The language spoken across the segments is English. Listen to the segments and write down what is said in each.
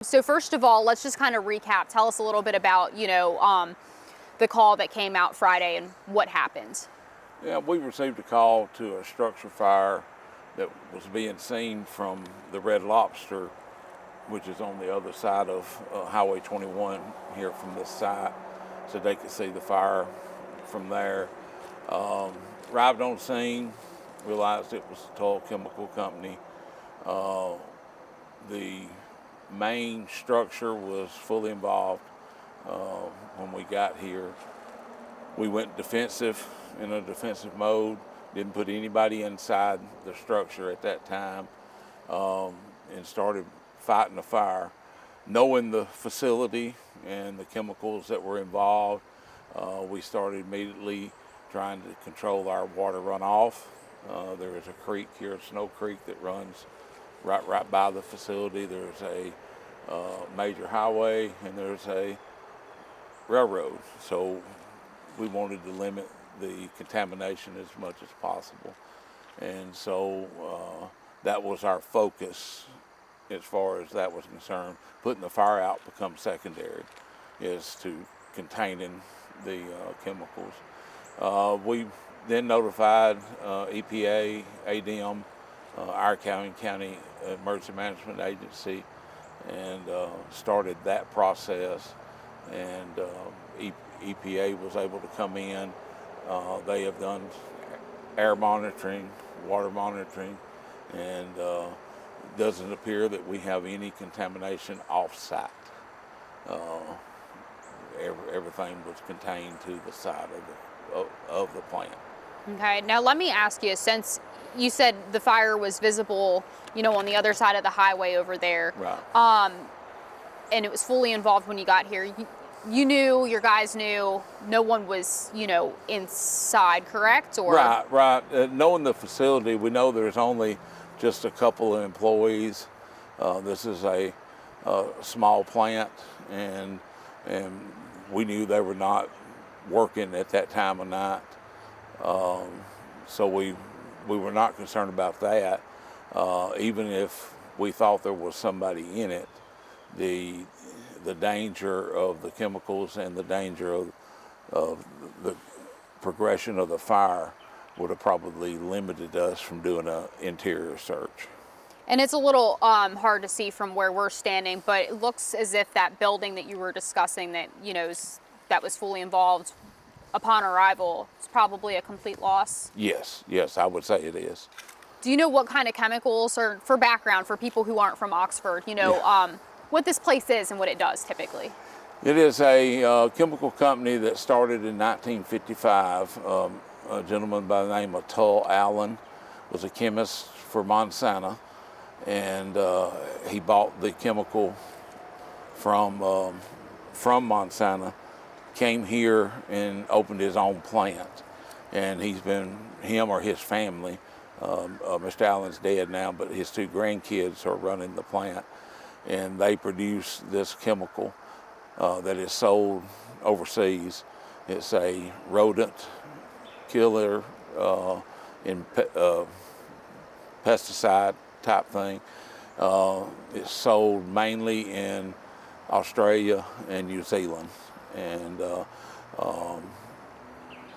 So first of all, let's just kind of recap. Tell us a little bit about, the call that came out Friday and what happened. Yeah, we received a call to a structure fire that was being seen from the Red Lobster, which is on the other side of Highway 21 here from this site, so they could see the fire from there. Arrived on scene, realized it was Tull Chemical Company. The main structure was fully involved when we got here. We went defensive, in a defensive mode, didn't put anybody inside the structure at that time, and started fighting the fire. Knowing the facility and the chemicals that were involved, we started immediately trying to control our water runoff. There is a creek here, Snow Creek, that runs right by the facility. There's a major highway and there's a railroad. So we wanted to limit the contamination as much as possible. And so that was our focus as far as that was concerned. Putting the fire out becomes secondary, is to containing the chemicals. We then notified EPA, ADM, our county emergency management agency, and started that process. And EPA was able to come in. They have done air monitoring, water monitoring, and it doesn't appear that we have any contamination off-site. Everything was contained to the side of the plant. Okay, now let me ask you, since you said the fire was visible, on the other side of the highway over there, Right. And it was fully involved when you got here, you knew, your guys knew, no one was, inside, correct? Or? Right. Knowing the facility, we know there's only just a couple of employees. This is a small plant, and we knew they were not working at that time of night. So we were not concerned about that. Even if we thought there was somebody in it, the danger of the chemicals and the danger of the progression of the fire would have probably limited us from doing an interior search. And it's a little hard to see from where we're standing, but it looks as if that building that you were discussing that, that was fully involved upon arrival, it's probably a complete loss. Yes, I would say it is. Do you know what kind of chemicals, or for background, for people who aren't from Oxford, what this place is and what it does typically? It is a chemical company that started in 1955. A gentleman by the name of Tull Allen was a chemist for Monsanto, and he bought the chemical from Monsanto, came here and opened his own plant. And him or his family, Mr. Allen's dead now, but his two grandkids are running the plant. And they produce this chemical that is sold overseas. It's a rodent killer in pesticide type thing. It's sold mainly in Australia and New Zealand. And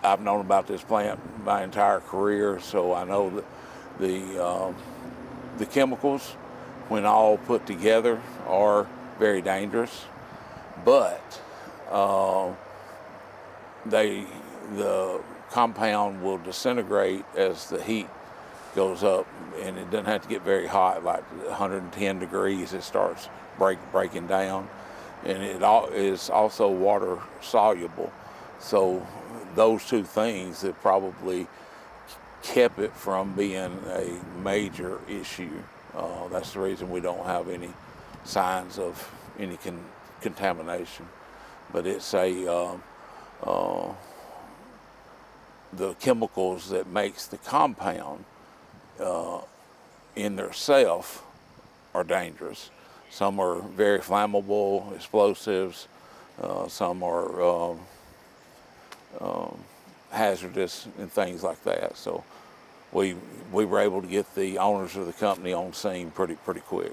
I've known about this plant my entire career, so I know that the chemicals, when all put together, are very dangerous. But the compound will disintegrate as the heat goes up, and it doesn't have to get very hot, like 110 degrees. It starts breaking down, and it is also water soluble. So those two things that probably kept it from being a major issue. That's the reason we don't have any signs of any contamination. But it's the chemicals that makes the compound in theirself are dangerous. Some are very flammable, explosives. Some are hazardous and things like that. So we were able to get the owners of the company on scene pretty quick.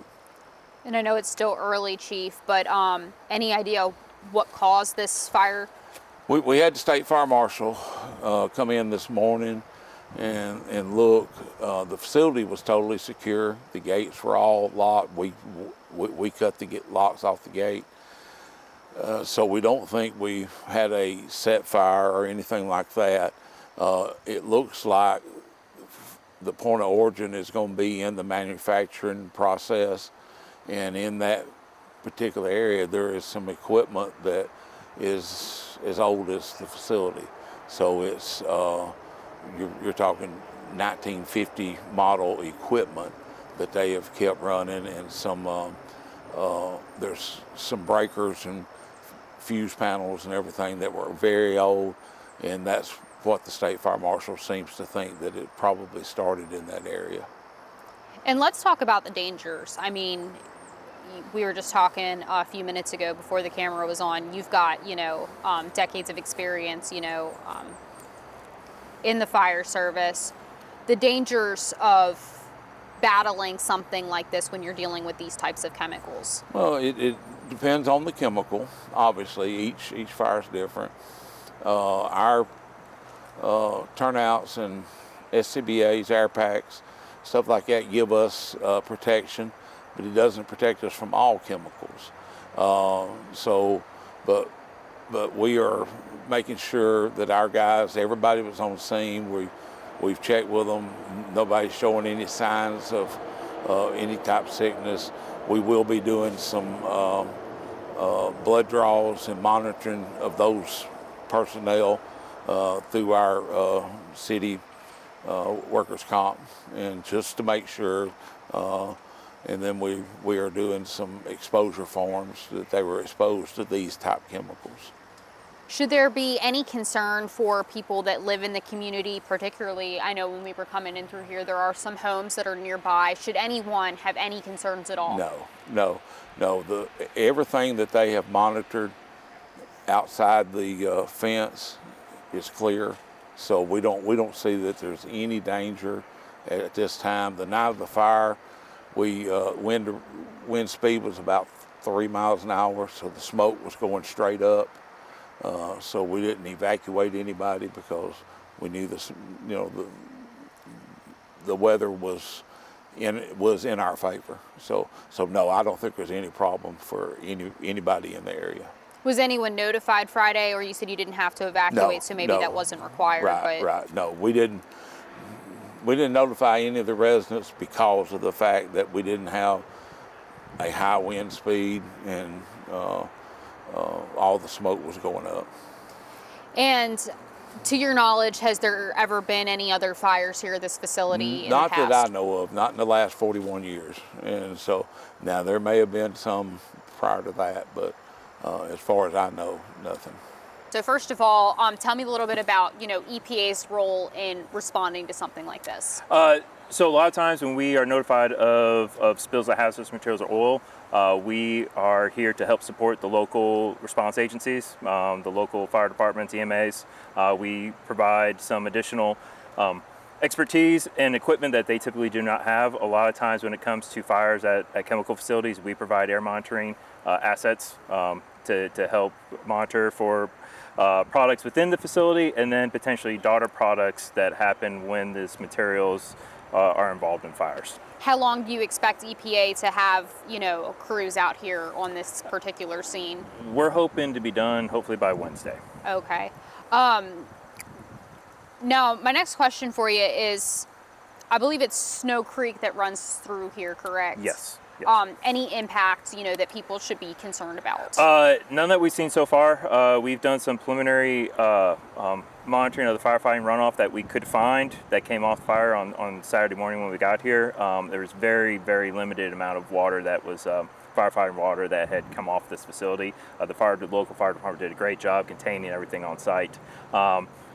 And I know it's still early, Chief, but any idea what caused this fire? We had the state fire marshal come in this morning and look. The facility was totally secure. The gates were all locked. We cut the locks off the gate. So we don't think we had a set fire or anything like that. It looks like the point of origin is going to be in the manufacturing process, and in that particular area there is some equipment that is as old as the facility. So it's you're talking 1950 model equipment that they have kept running, and some there's some breakers and fuse panels and everything that were very old, and that's what the state fire marshal seems to think, that it probably started in that area. And let's talk about the dangers. I mean, we were just talking a few minutes ago before the camera was on. You've got, decades of experience, in the fire service. The dangers of battling something like this when you're dealing with these types of chemicals. Well, it depends on the chemical. Obviously, each fire is different. Our turnouts and SCBAs, air packs, stuff like that give us protection, but it doesn't protect us from all chemicals. But we are making sure that our guys, everybody was on the scene. We've checked with them. Nobody's showing any signs of any type of sickness. We will be doing some blood draws and monitoring of those personnel through our city workers' comp, and just to make sure. And then we are doing some exposure forms that they were exposed to these type chemicals. Should there be any concern for people that live in the community, particularly, I know when we were coming in through here, there are some homes that are nearby. Should anyone have any concerns at all? No. Everything that they have monitored outside the fence is clear, so we don't see that there's any danger at this time. The night of the fire, wind speed was about 3 miles an hour, so the smoke was going straight up. So we didn't evacuate anybody because we knew this, the weather was in our favor. So no, I don't think there's any problem for anybody in the area. Was anyone notified Friday, or you said you didn't have to evacuate, so maybe that wasn't required? Right. No, we didn't notify any of the residents because of the fact that we didn't have a high wind speed, and all the smoke was going up. And to your knowledge, has there ever been any other fires here at this facility in the past? Not that I know of, not in the last 41 years. And so now there may have been some prior to that, but as far as I know, nothing. So first of all, tell me a little bit about, EPA's role in responding to something like this. So a lot of times when we are notified of spills of hazardous materials or oil, we are here to help support the local response agencies, the local fire departments, EMAs. We provide some additional expertise and equipment that they typically do not have. A lot of times when it comes to fires at chemical facilities, we provide air monitoring assets to help monitor for products within the facility, and then potentially daughter products that happen when these materials are involved in fires. How long do you expect EPA to have, crews out here on this particular scene? We're hoping to be done hopefully by Wednesday. Okay. Now, my next question for you is, I believe it's Snow Creek that runs through here, correct? Yes. Any impact, that people should be concerned about? None that we've seen so far. We've done some preliminary monitoring of the firefighting runoff that we could find that came off fire on Saturday morning when we got here. There was very, very limited amount of water that was firefighting water that had come off this facility. The local fire department did a great job containing everything on site.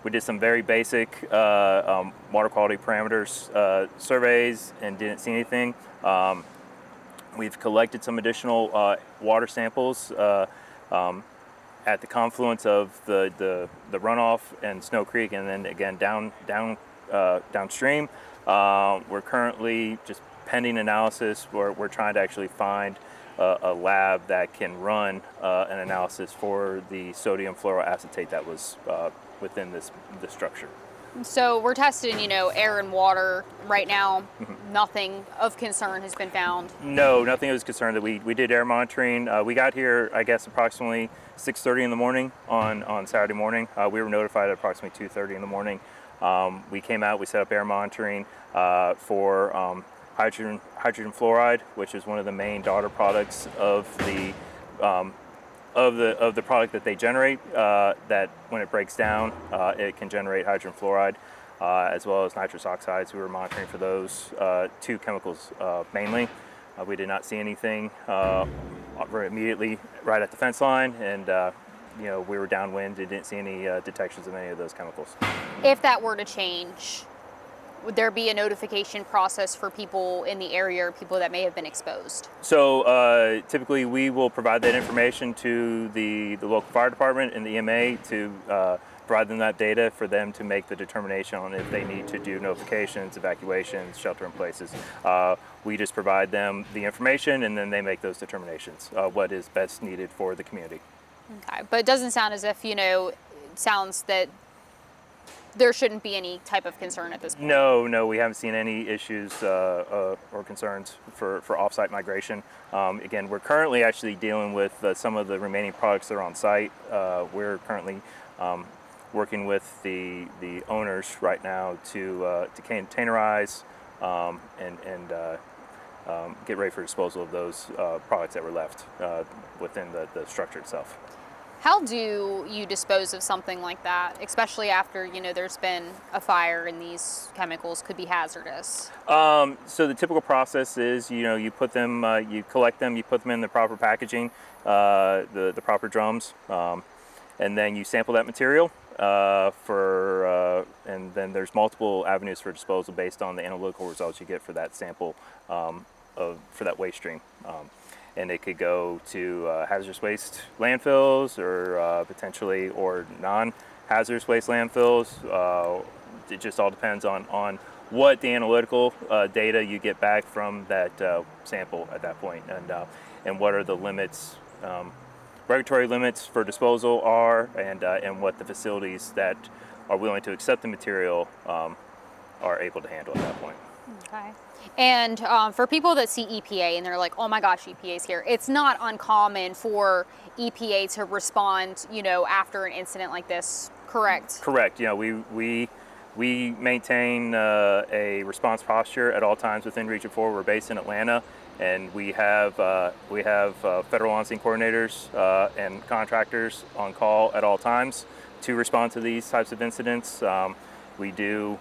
We did some very basic water quality parameters surveys and didn't see anything. We've collected some additional water samples at the confluence of the runoff and Snow Creek, and then again downstream. We're currently just pending analysis. We're trying to actually find a lab that can run an analysis for the sodium fluoroacetate that was within the structure. So we're testing, air and water right now. Nothing of concern has been found. No, nothing was concerned. That we did air monitoring. We got here, I guess, approximately 6:30 in the morning on Saturday morning. We were notified at approximately 2:30 in the morning. We came out, we set up air monitoring for hydrogen fluoride, which is one of the main daughter products of the product that they generate. That when it breaks down, it can generate hydrogen fluoride, as well as nitrous oxides. We were monitoring for those two chemicals mainly. We did not see anything immediately right at the fence line, and we were downwind and didn't see any detections of any of those chemicals. If that were to change, would there be a notification process for people in the area or people that may have been exposed? So typically we will provide that information to the local fire department and the EMA to provide them that data for them to make the determination on if they need to do notifications, evacuations, shelter in places. We just provide them the information and then they make those determinations, what is best needed for the community. Okay, but it doesn't sound as if, it sounds that there shouldn't be any type of concern at this point. No, we haven't seen any issues or concerns for off-site migration. Again, we're currently actually dealing with some of the remaining products that are on site. We're currently working with the owners right now to containerize and get ready for disposal of those products that were left within the structure itself. How do you dispose of something like that, especially after, there's been a fire and these chemicals could be hazardous? So the typical process is, you put them, you collect them, you put them in the proper packaging, the proper drums, and then you sample that material and then there's multiple avenues for disposal based on the analytical results you get for that sample for that waste stream. And it could go to hazardous waste landfills or potentially or non-hazardous waste landfills. It just all depends on what the analytical data you get back from that sample at that point, and what are the limits, regulatory limits for disposal are, and what the facilities that are willing to accept the material are able to handle at that point. Okay. And for people that see EPA and they're like, oh my gosh, EPA's here, it's not uncommon for EPA to respond, after an incident like this, correct? Correct. We maintain a response posture at all times within Region 4. We're based in Atlanta, and we have federal on-scene coordinators and contractors on call at all times to respond to these types of incidents. We do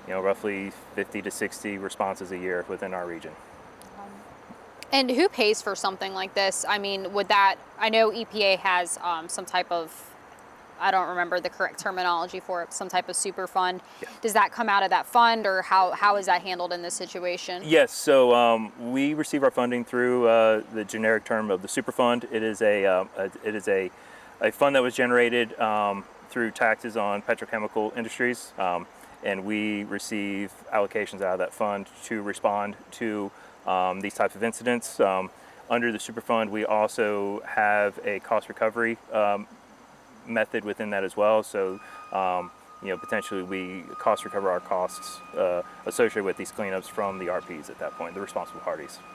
roughly 50 to 60 responses a year within our region. And who pays for something like this? I mean, I know EPA has some type of, I don't remember the correct terminology for it, some type of super fund. Yeah. Does that come out of that fund, or how is that handled in this situation? Yes, so we receive our funding through the generic term of the super fund. It is a fund that was generated through taxes on petrochemical industries. And we receive allocations out of that fund to respond to these types of incidents. Under the Superfund, we also have a cost recovery method within that as well. So, potentially we cost recover our costs associated with these cleanups from the RPs at that point, the responsible parties.